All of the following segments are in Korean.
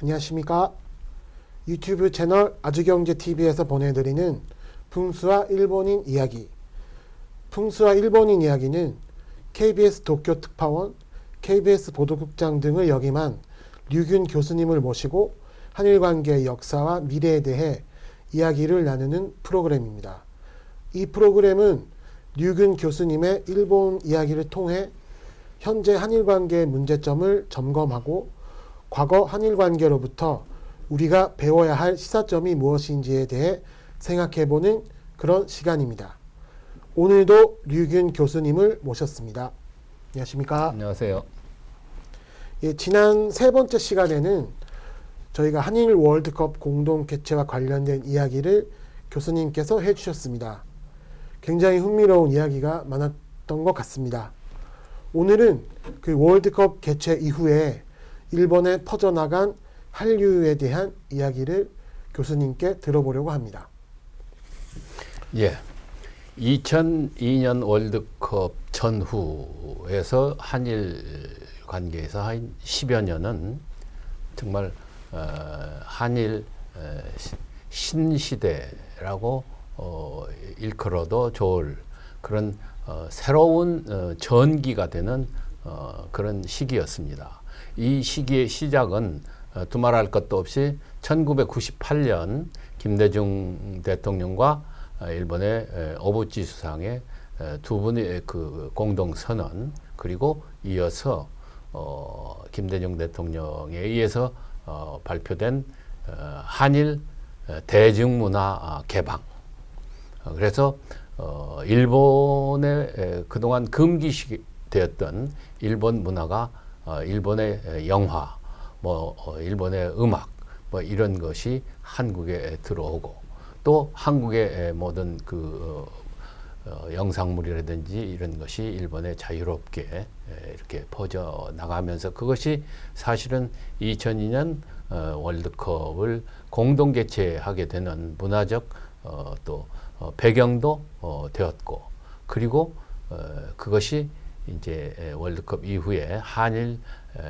안녕하십니까. 유튜브 채널 아주경제TV에서 보내드리는 풍수와 일본인 이야기. 풍수와 일본인 이야기는 KBS 도쿄 특파원, KBS 보도국장 등을 역임한 류균 교수님을 모시고 한일 관계의 역사와 미래에 대해 이야기를 나누는 프로그램입니다. 이 프로그램은 류균 교수님의 일본 이야기를 통해 현재 한일 관계의 문제점을 점검하고 과거 한일 관계로부터 우리가 배워야 할 시사점이 무엇인지에 대해 생각해보는 그런 시간입니다. 오늘도 류균 교수님을 모셨습니다. 안녕하십니까? 안녕하세요. 예, 지난 세 번째 시간에는 저희가 한일 월드컵 공동 개최와 관련된 이야기를 교수님께서 해주셨습니다. 굉장히 흥미로운 이야기가 많았던 것 같습니다. 오늘은 그 월드컵 개최 이후에 일본에 퍼져나간 한류에 대한 이야기를 교수님께 들어보려고 합니다. 예, 2002년 월드컵 전후에서 한일 관계에서 한 10여 년은 정말 한일 신시대라고 일컬어도 좋을 그런 새로운 전기가 되는 그런 시기였습니다. 이 시기의 시작은 두말할 것도 없이 1998년 김대중 대통령과 일본의 오부치 수상의 두 분의 그 공동 선언, 그리고 이어서 김대중 대통령에 의해서 발표된 한일 대중문화 개방. 그래서 일본의 그동안 금기시 되었던 일본 문화가 일본의 영화, 일본의 음악, 이런 것이 한국에 들어오고, 또 한국의 모든 그 영상물이라든지 이런 것이 일본에 자유롭게 이렇게 퍼져 나가면서, 그것이 사실은 2002년 월드컵을 공동 개최하게 되는 문화적 또 배경도 되었고, 그리고 그것이 이제 월드컵 이후에 한일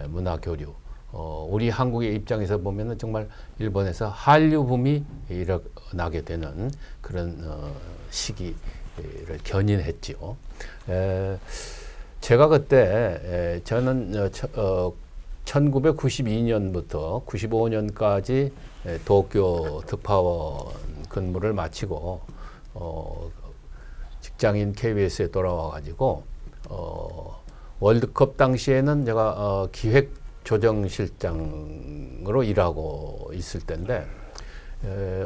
문화 교류, 우리 한국의 입장에서 보면은 정말 일본에서 한류 붐이 일어나게 되는 그런 시기를 견인했지요. 제가 그때 저는 1992년부터 95년까지 도쿄 특파원 근무를 마치고 직장인 KBS에 돌아와 가지고 월드컵 당시에는 제가 기획조정실장으로 일하고 있을 때인데,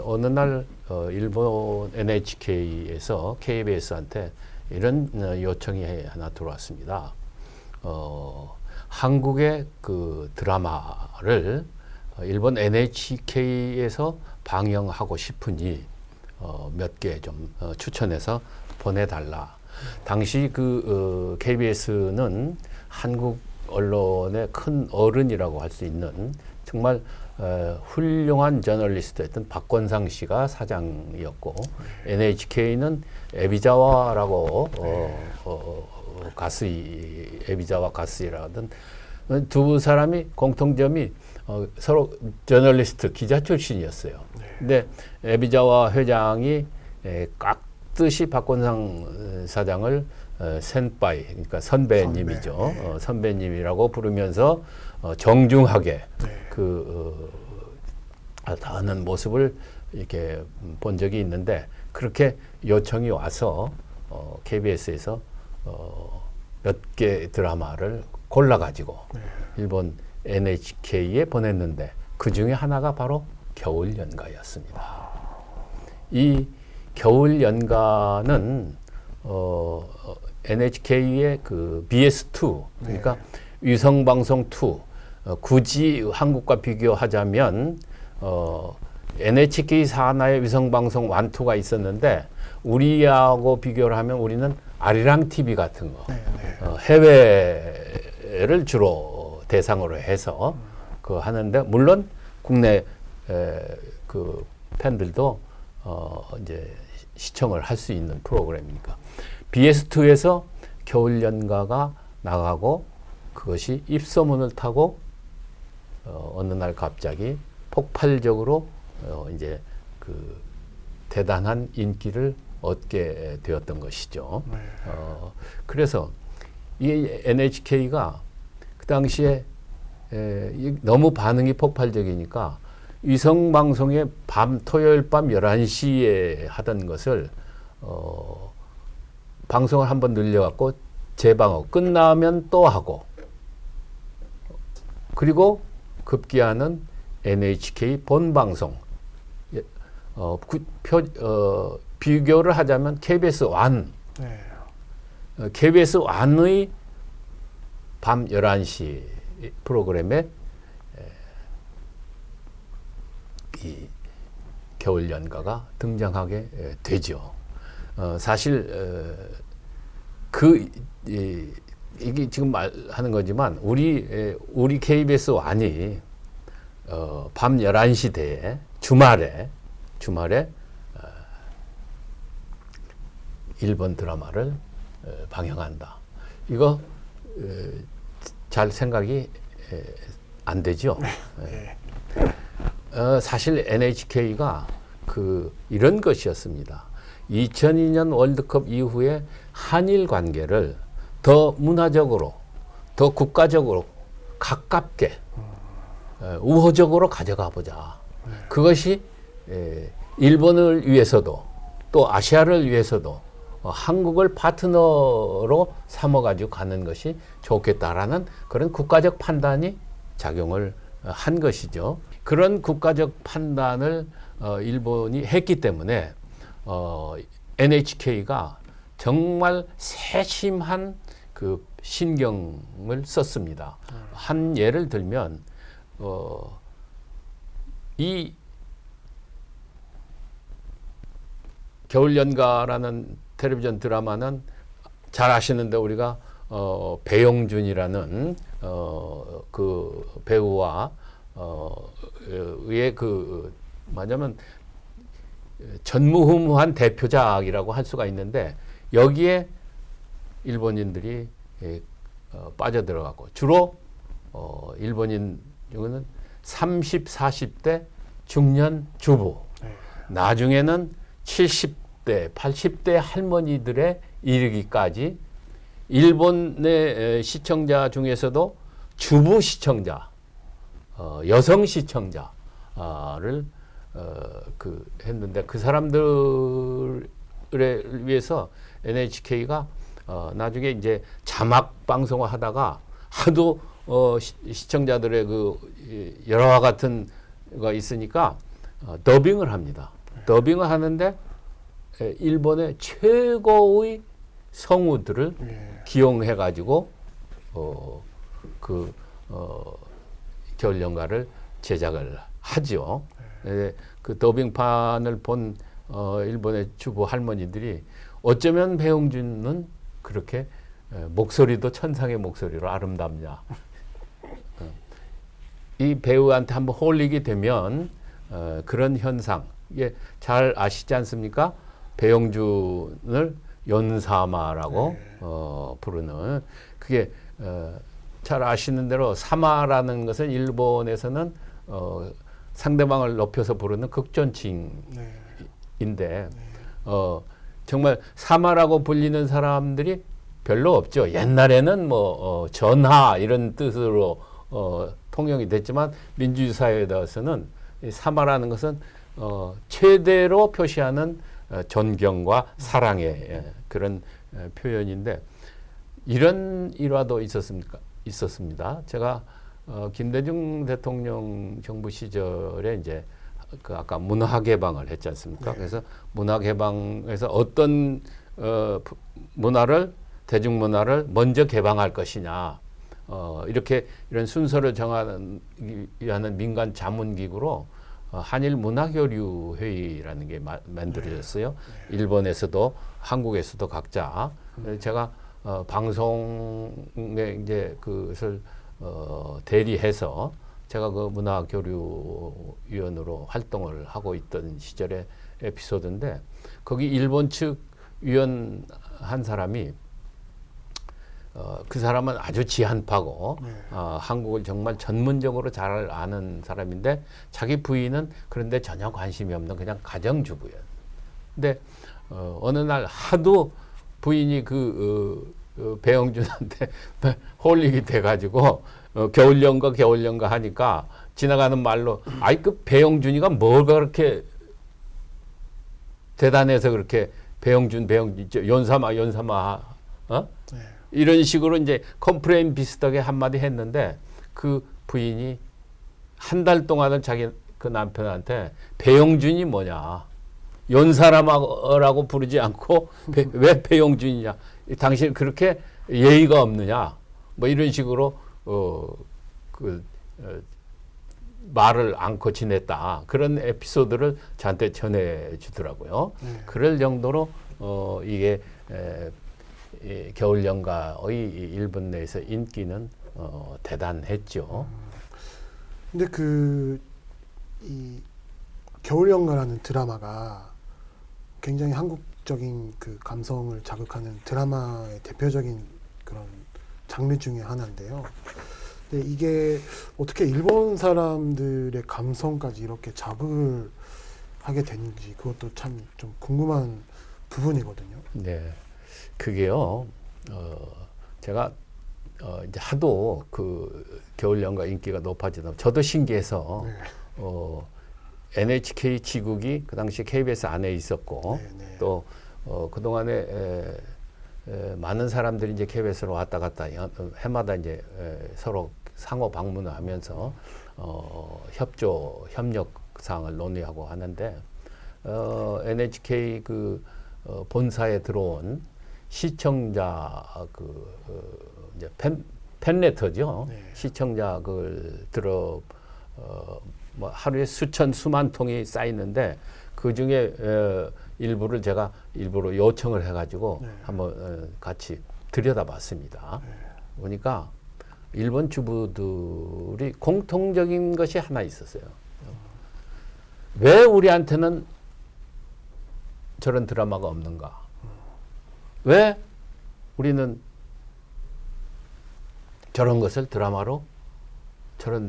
어느 날 일본 NHK에서 KBS한테 이런 요청이 하나 들어왔습니다. 한국의 그 드라마를 일본 NHK에서 방영하고 싶으니 몇 개 좀 추천해서 보내달라. 당시 그 KBS는 한국 언론의 큰 어른이라고 할 수 있는 정말 훌륭한 저널리스트였던 박권상 씨가 사장이었고, NHK는 에비자와라고 가스이, 에비자와 가스이라던 두 사람이 공통점이 서로 저널리스트, 기자 출신이었어요. 근데 에비자와 회장이 깍듯이 박권상 사장을 센파이, 그러니까 선배님이죠. 선배님이라고 부르면서 정중하게 하는 모습을 이렇게 본 적이 있는데, 그렇게 요청이 와서 KBS에서 몇 개 드라마를 골라가지고 일본 NHK에 보냈는데, 그 중에 하나가 바로 겨울연가였습니다. 이 겨울연가는 NHK의 그 BS2, 그러니까 위성방송2, 굳이 한국과 비교하자면 NHK 산하의 위성방송 1, 2가 있었는데, 우리하고 비교를 하면 우리는 아리랑 TV 같은 거, 해외를 주로 대상으로 해서 그 하는데, 물론 국내 그 팬들도 이제 시청을 할 수 있는 프로그램이니까. BS2에서 겨울연가가 나가고, 그것이 입소문을 타고 어느 날 갑자기 폭발적으로 이제 그 대단한 인기를 얻게 되었던 것이죠. 네. 그래서 이 NHK가 그 당시에 너무 반응이 폭발적이니까 위성 방송에 토요일 밤 11시에 하던 것을 방송을 한번 늘려갖고 재방어 끝나면 또 하고, 그리고 급기야는 NHK 본방송, 비교를 하자면 KBS 완, 네. KBS 완의 밤 11시 프로그램에 이 겨울 연가가 등장하게 되죠. 사실 이게 지금 말하는 거지만 우리 KBS 완이 밤 11시 대에 주말에 일본 드라마를 방영한다. 이거 잘 생각이 안 되죠. 네. 사실 NHK가 이런 것이었습니다. 2002년 월드컵 이후에 한일 관계를 더 문화적으로, 더 국가적으로 가깝게 우호적으로 가져가 보자. 그것이 일본을 위해서도 또 아시아를 위해서도 한국을 파트너로 삼아가지고 가는 것이 좋겠다라는 그런 국가적 판단이 작용을 한 것이죠. 그런 국가적 판단을 일본이 했기 때문에 NHK가 정말 세심한 그 신경을 썼습니다. 한 예를 들면 이 겨울연가라는 텔레비전 드라마는 잘 아시는데 우리가 배용준이라는 그 배우와 의의 말하자면 전무후무한 대표작이라고 할 수가 있는데, 여기에 일본인들이 빠져들어가고 주로 일본인 중에는 30, 40대 중년 주부, 나중에는 70대, 80대 할머니들에 이르기까지 일본의 시청자 중에서도 주부 시청자, 여성 시청자를 했는데, 그 사람들에 위해서 NHK가 나중에 이제 자막 방송을 하다가 하도 시청자들의 여러와 같은 거 있으니까 더빙을 합니다. 더빙을 하는데 일본의 최고의 성우들을 기용해가지고 겨울연가를 제작을 하죠. 그 더빙판을 본 일본의 주부 할머니들이 어쩌면 배용준은 그렇게 목소리도 천상의 목소리로 아름답냐. 이 배우한테 한번 홀리게 되면 그런 현상, 이게 잘 아시지 않습니까? 배용준을 연사마라고 부르는, 그게 잘 아시는 대로 사마라는 것은 일본에서는 상대방을 높여서 부르는 극존칭인데 정말 사마라고 불리는 사람들이 별로 없죠. 옛날에는 전하 이런 뜻으로 통용이 됐지만 민주주의 사회에 대해서는 사마라는 것은 최대로 표시하는 존경과 사랑의 그런 표현인데, 이런 일화도 있었습니다. 제가 김대중 대통령 정부 시절에 이제 아까 문화 개방을 했지 않습니까? 그래서 문화 개방에서 어떤 대중문화를 먼저 개방할 것이냐, 이런 순서를 정하기 위한 민간 자문기구로 한일 문화교류 회의라는 게 만들어졌어요. 일본에서도 한국에서도 각자. 제가 방송에 이제 그것을 대리해서 제가 그 문화교류위원으로 활동을 하고 있던 시절의 에피소드인데, 거기 일본 측 위원 한 사람이 그 사람은 아주 지한파고 네. 한국을 정말 전문적으로 잘 아는 사람인데 자기 부인은 그런데 전혀 관심이 없는 그냥 가정주부예요. 근데 어느 날 하도 부인이 배영준한테 홀릭이 돼가지고 겨울연가 하니까 지나가는 말로 아이 그 배영준이가 뭐가 그렇게 대단해서 그렇게 배영준 연사마 네. 이런 식으로 이제 컴플레인 비슷하게 한마디 했는데 그 부인이 한 달 동안은 자기 그 남편한테 배영준이 뭐냐 연사람하고 부르지 않고 왜 배영준이냐 당신 그렇게 예의가 없느냐 뭐 이런 식으로 말을 않고 지냈다 그런 에피소드를 저한테 전해주더라고요. 그럴 정도로 이게 이 겨울연가의 일본 내에서 인기는 대단했죠. 근데 이 겨울연가라는 드라마가 굉장히 한국적인 그 감성을 자극하는 드라마의 대표적인 그런 장르 중에 하나인데요. 근데 이게 어떻게 일본 사람들의 감성까지 이렇게 자극을 하게 되는지 그것도 참 좀 궁금한 부분이거든요. 네, 그게요. 제가 이제 하도 그 겨울연가 인기가 높아지다 저도 신기해서 네. NHK 지국이 그 당시 KBS 안에 있었고 네. 또 그동안에 많은 사람들이 이제 KBS로 왔다 갔다 해마다 이제 서로 상호 방문을 하면서 협력 사항을 논의하고 하는데 NHK 본사에 들어온 시청자 이제 팬레터죠. 네. 시청자 뭐 하루에 수만 통이 쌓이는데 그 중에 일부를 제가 일부러 요청을 해가지고 네. 한번 같이 들여다봤습니다. 보니까 일본 주부들이 공통적인 것이 하나 있었어요. 왜 우리한테는 저런 드라마가 없는가? 왜 우리는 저런 것을 드라마로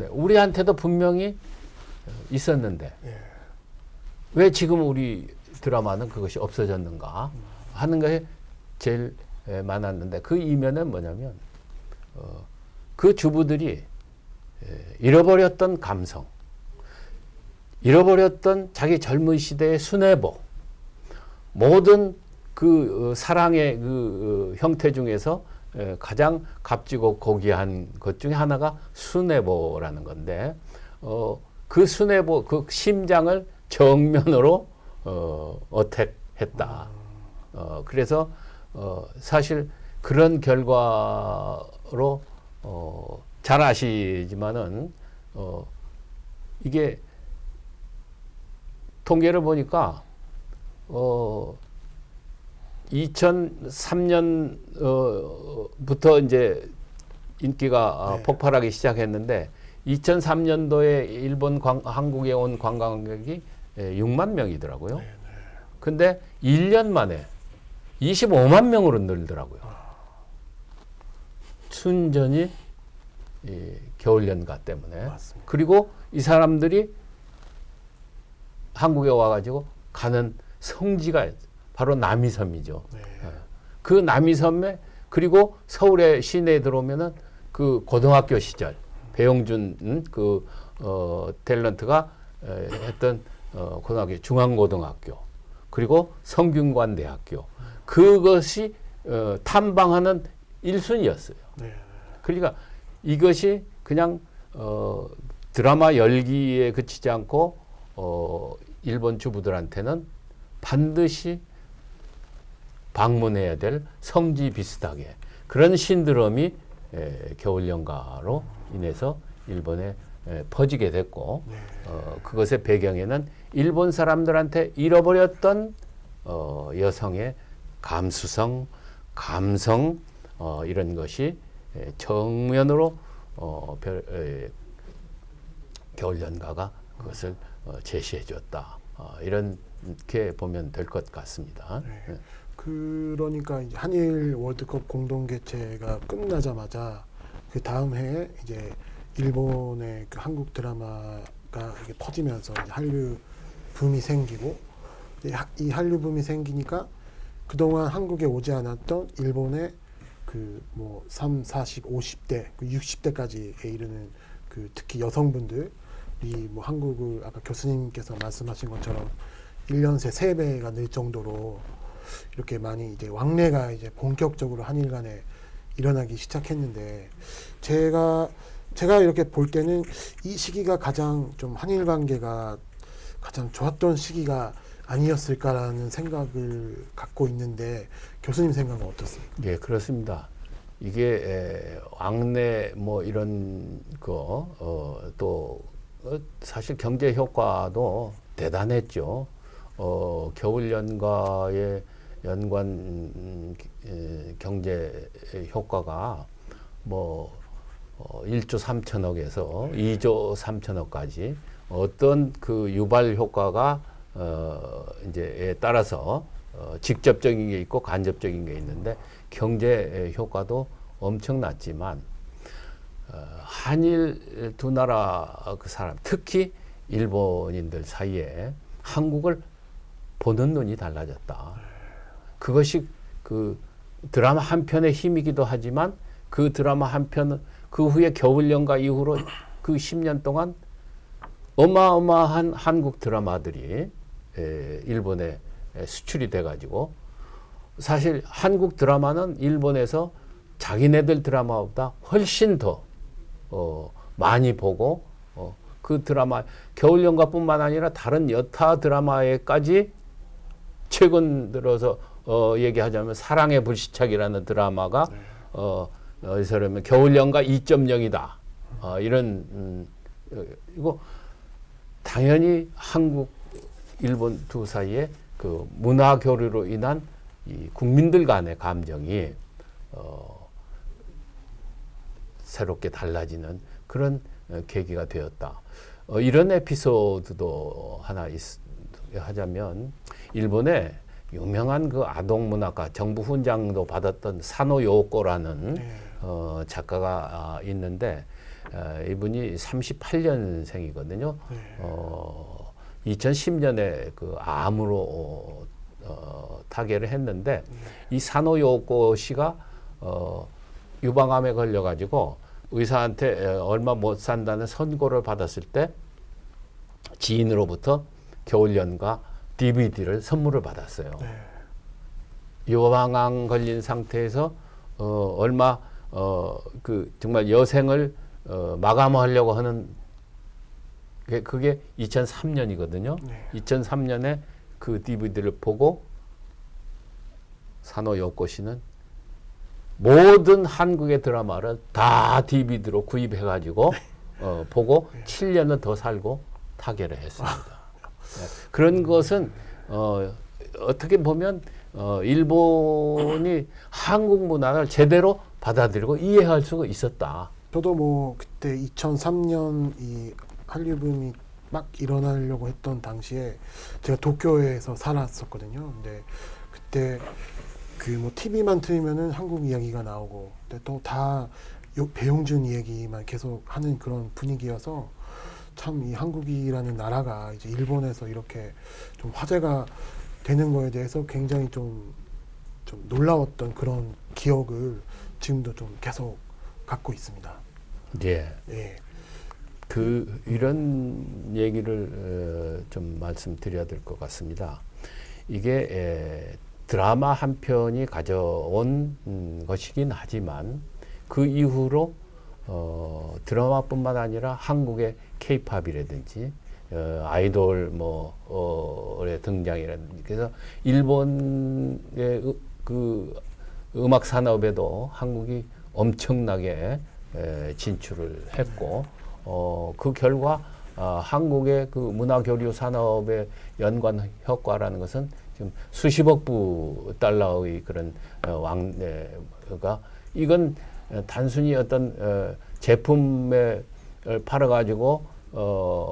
우리한테도 분명히 있었는데 왜 지금 우리 드라마는 그것이 없어졌는가 하는 것이 제일 많았는데 그 이면은 뭐냐면 그 주부들이 잃어버렸던 감성, 잃어버렸던 자기 젊은 시대의 순애보, 모든 그 사랑의 그 형태 중에서 가장 값지고 고귀한 것 중에 하나가 순애보라는 건데 그 순애보 그 심장을 정면으로 어택했다. 그래서 사실 그런 결과로 잘 아시지만은 이게 통계를 보니까 2003년부터 이제 인기가 네. 폭발하기 시작했는데 2003년도에 한국에 온 관광객이 6만 명이더라고요. 근데 1년 만에 25만 명으로 늘더라고요. 순전히 이 겨울연가 때문에. 맞습니다. 그리고 이 사람들이 한국에 와가지고 가는 성지가 바로 남이섬이죠. 네. 그 남이섬에 그리고 서울의 시내에 들어오면은 그 고등학교 시절 배용준 탤런트가 했던 고등학교 중앙고등학교 그리고 성균관대학교 그것이 탐방하는 1순위였어요. 네. 그러니까 이것이 그냥 드라마 열기에 그치지 않고 일본 주부들한테는 반드시 방문해야 될 성지 비슷하게 그런 신드롬이 겨울연가로 인해서 일본에 퍼지게 됐고 그것의 배경에는 일본 사람들한테 잃어버렸던 여성의 감수성, 감성 이런 것이 정면으로 겨울연가가 그것을 제시해 줬다. 이렇게 보면 될 것 같습니다. 네. 그러니까 이제 한일 월드컵 공동 개최가 끝나자마자 그 다음 해에 이제 일본의 그 한국 드라마가 이게 퍼지면서 이제 한류 붐이 생기고 이 한류 붐이 생기니까 그동안 한국에 오지 않았던 일본의 그 뭐 3, 40, 50대, 그 60대까지에 이르는 그 특히 여성분들이 뭐 한국을 아까 교수님께서 말씀하신 것처럼 1년 새 3배가 늘 정도로 이렇게 많이 이제 왕래가 이제 본격적으로 한일 간에 일어나기 시작했는데 제가 이렇게 볼 때는 이 시기가 가장 좀 한일 관계가 가장 좋았던 시기가 아니었을까라는 생각을 갖고 있는데 교수님 생각은 어떻습니까? 예, 그렇습니다. 이게 왕래 뭐 이런 또 사실 경제 효과도 대단했죠. 겨울 연가의 연관 경제 효과가 뭐 1조 3천억에서 2조 3천억까지 어떤 그 유발 효과가 이제에 따라서 직접적인 게 있고 간접적인 게 있는데 경제 효과도 엄청났지만 한일 두 나라 그 사람 특히 일본인들 사이에 한국을 보는 눈이 달라졌다. 그것이 그 드라마 한 편의 힘이기도 하지만 그 드라마 한 편은 그 후에 겨울연가 이후로 그 10년 동안 어마어마한 한국 드라마들이 일본에 수출이 돼가지고 사실 한국 드라마는 일본에서 자기네들 드라마보다 훨씬 더 많이 보고 그 드라마 겨울연가뿐만 아니라 다른 여타 드라마에까지 최근 들어서 얘기하자면 사랑의 불시착이라는 드라마가 그러면 겨울연가 2.0이다. 이런 이거 당연히 한국, 일본 두 사이에 그 문화 교류로 인한 이 국민들 간의 감정이 새롭게 달라지는 그런 계기가 되었다. 이런 에피소드도 하나 하자면 일본에 유명한 그 아동 문학가 정부 훈장도 받았던 사노 요코라는 작가가 있는데 이분이 38년생이거든요. 2010년에 그 암으로 타계를 했는데 이 사노 요코 씨가 유방암에 걸려가지고 의사한테 얼마 못 산다는 선고를 받았을 때 지인으로부터 겨울연가 DVD를 선물을 받았어요. 유방암 걸린 상태에서 얼마 그 정말 여생을 마감하려고 하는 그게 2003년이거든요. 2003년에 그 DVD를 보고 사노 요코 씨는 모든 한국의 드라마를 다 DVD로 구입해가지고 보고 7년을 더 살고 타계를 했습니다. 그런 것은 어떻게 보면 일본이 한국 문화를 제대로 받아들이고 이해할 수가 있었다. 저도 뭐 그때 2003년 이 한류 붐이 막 일어나려고 했던 당시에 제가 도쿄에서 살았었거든요. 근데 그때 그 뭐 TV만 틀면은 한국 이야기가 나오고, 근데 또 다 배용준 이야기만 계속 하는 그런 분위기여서 참 이 한국이라는 나라가 이제 일본에서 이렇게 좀 화제가 되는 거에 대해서 굉장히 좀 놀라웠던 그런 기억을 지금도 좀 계속 갖고 있습니다. 예. 예. 이런 얘기를 좀 말씀드려야 될 것 같습니다. 이게 드라마 한 편이 가져온 것이긴 하지만 그 이후로 드라마뿐만 아니라 한국의 K-팝이라든지 아이돌 의 등장이라든지 그래서 일본의 그 음악 산업에도 한국이 엄청나게 진출을 했고 그 결과 한국의 그 문화교류 산업의 연관 효과라는 것은 지금 수십억 부 달러의 그런 왕래가 이건 단순히 어떤 제품을 팔아가지고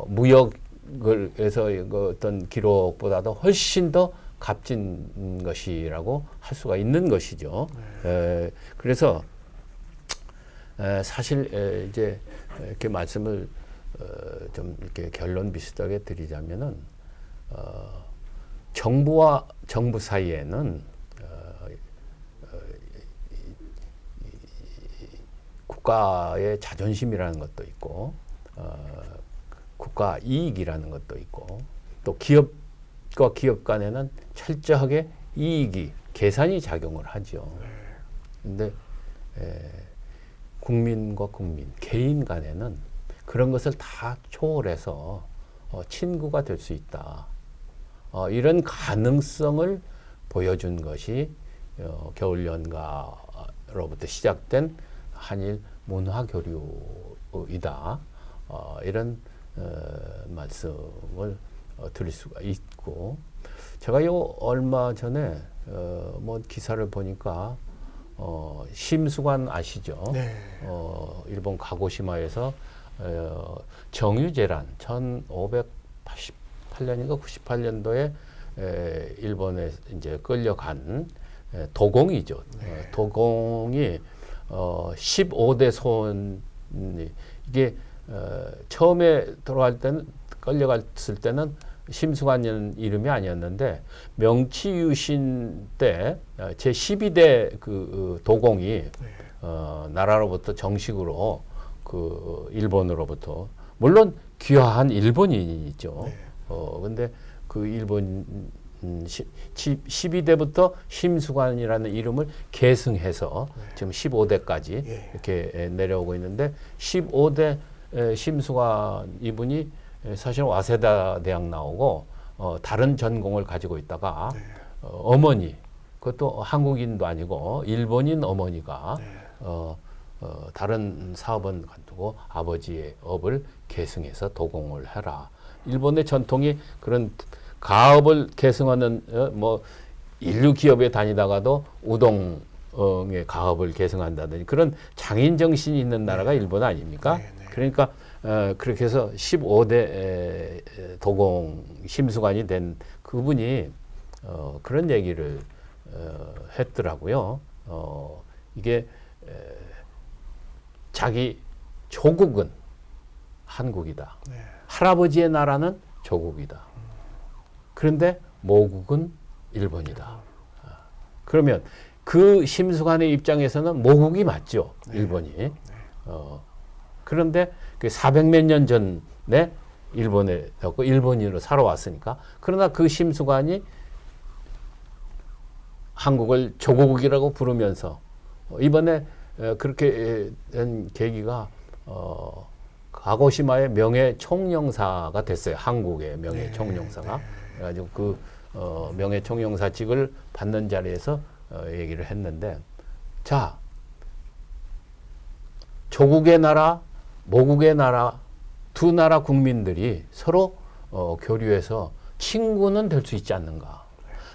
무역을 해서 어떤 기록보다도 훨씬 더 값진 것이라고 할 수가 있는 것이죠. 그래서 사실 이제 이렇게 말씀을 좀 이렇게 결론 비슷하게 드리자면은 정부와 정부 사이에는 국가의 자존심이라는 것도 있고 국가 이익이라는 것도 있고 또 기업과 기업 간에는 철저하게 이익이 계산이 작용을 하죠. 근데 국민과 국민, 개인 간에는 그런 것을 다 초월해서 친구가 될 수 있다. 이런 가능성을 보여준 것이 겨울연가로부터 시작된 한일 문화교류이다. 이런 말씀을 드릴 수가 있고, 제가 얼마 전에 뭐 기사를 보니까 심수관 아시죠? 네. 일본 가고시마에서 정유재란 1588년인가 98년도에 일본에 이제 끌려간 도공이죠. 네. 도공이 15대 소원, 이게 처음에 들어갈 때는 끌려갔을 때는 심수관이라는 이름이 아니었는데 명치유신 때 제 12대 그 도공이 나라로부터 정식으로 그 일본으로부터, 물론 귀화한 일본인이죠. 근데 그 일본 12대부터 심수관이라는 이름을 계승해서 지금 15대까지 이렇게 내려오고 있는데, 15대 심수관 이분이 사실 와세다 대학 나오고 다른 전공을 가지고 있다가 어머니, 그것도 한국인도 아니고 일본인 어머니가 다른 사업은 관두고 아버지의 업을 계승해서 도공을 해라. 일본의 전통이 그런 가업을 계승하는 뭐 인류 기업에 다니다가도 우동의 가업을 계승한다든지 그런 장인 정신이 있는 나라가 일본 아닙니까? 그러니까 그렇게 해서 15대 도공 심수관이 된 그분이 그런 얘기를 했더라고요. 이게 자기 조국은 한국이다. 할아버지의 나라는 조국이다. 그런데 모국은 일본이다. 그러면 그 심수관의 입장에서는 모국이 맞죠. 일본이. 그런데 그 400몇 년 전에 일본에 일본인으로 살아왔으니까. 그러나 그 심수관이 한국을 조국이라고 부르면서 이번에 그렇게 된 계기가 가고시마의 명예 총영사가 됐어요. 한국의 명예 총영사가. 그래가지고 그 명예 총영사직을 받는 자리에서 얘기를 했는데, 자, 조국의 나라, 모국의 나라, 두 나라 국민들이 서로 교류해서 친구는 될 수 있지 않는가.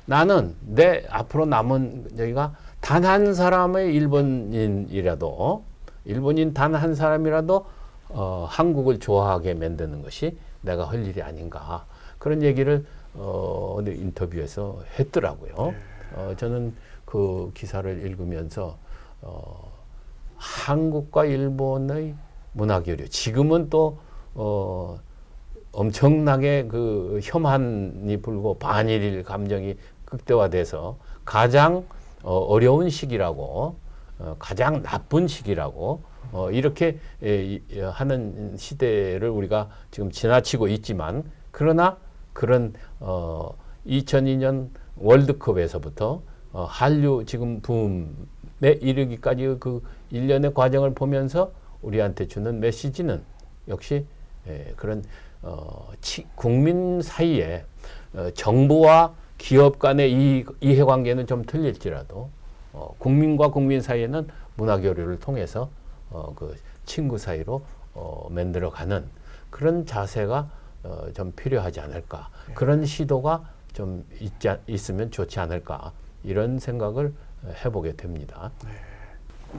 나는 내 앞으로 남은 저희가 단 한 사람의 일본인이라도, 일본인 단 한 사람이라도 한국을 좋아하게 만드는 것이 내가 할 일이 아닌가. 그런 얘기를 인터뷰에서 했더라고요. 저는 그 기사를 읽으면서 한국과 일본의 문화교류, 지금은 또 엄청나게 그 혐한이 불고 반일 감정이 극대화돼서 가장 어려운 시기라고, 가장 나쁜 시기라고 이렇게 하는 시대를 우리가 지금 지나치고 있지만, 그러나 그런 2002년 월드컵에서부터 한류 지금 붐에 이르기까지 그 일련의 과정을 보면서 우리한테 주는 메시지는 역시 그런 국민 사이에 정부와 기업 간의 이해관계는 좀 틀릴지라도 국민과 국민 사이에는 문화교류를 통해서 그 친구 사이로 만들어가는 그런 자세가 좀 필요하지 않을까. 그런 시도가 좀 있으면 좋지 않을까. 이런 생각을 해보게 됩니다.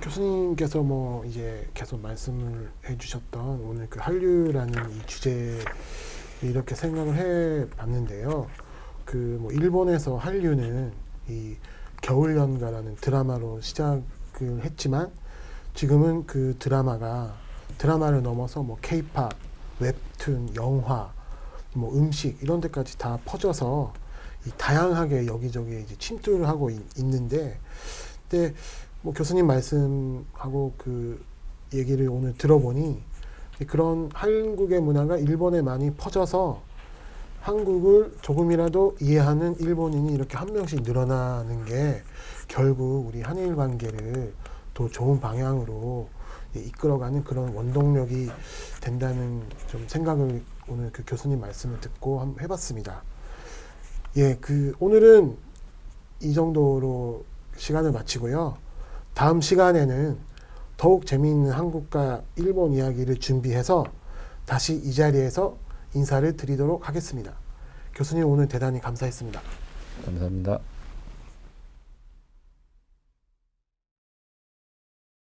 교수님께서 뭐 이제 계속 말씀을 해주셨던 오늘 그 한류라는 이 주제 이렇게 생각을 해봤는데요. 그 뭐 일본에서 한류는 이 겨울연가라는 드라마로 시작을 했지만 지금은 그 드라마를 넘어서 뭐 K-팝, 웹툰, 영화, 뭐 음식 이런 데까지 다 퍼져서 이 다양하게 여기저기 이제 침투를 하고 있는데, 근데 뭐 교수님 말씀하고 그 얘기를 오늘 들어보니 그런 한국의 문화가 일본에 많이 퍼져서 한국을 조금이라도 이해하는 일본인이 이렇게 한 명씩 늘어나는 게 결국 우리 한일 관계를 더 좋은 방향으로 이끌어가는 그런 원동력이 된다는 좀 생각을 오늘 그 교수님 말씀을 듣고 한번 해봤습니다. 예, 그 오늘은 이 정도로 시간을 마치고요. 다음 시간에는 더욱 재미있는 한국과 일본 이야기를 준비해서 다시 이 자리에서 인사를 드리도록 하겠습니다. 교수님 오늘 대단히 감사했습니다. 감사합니다.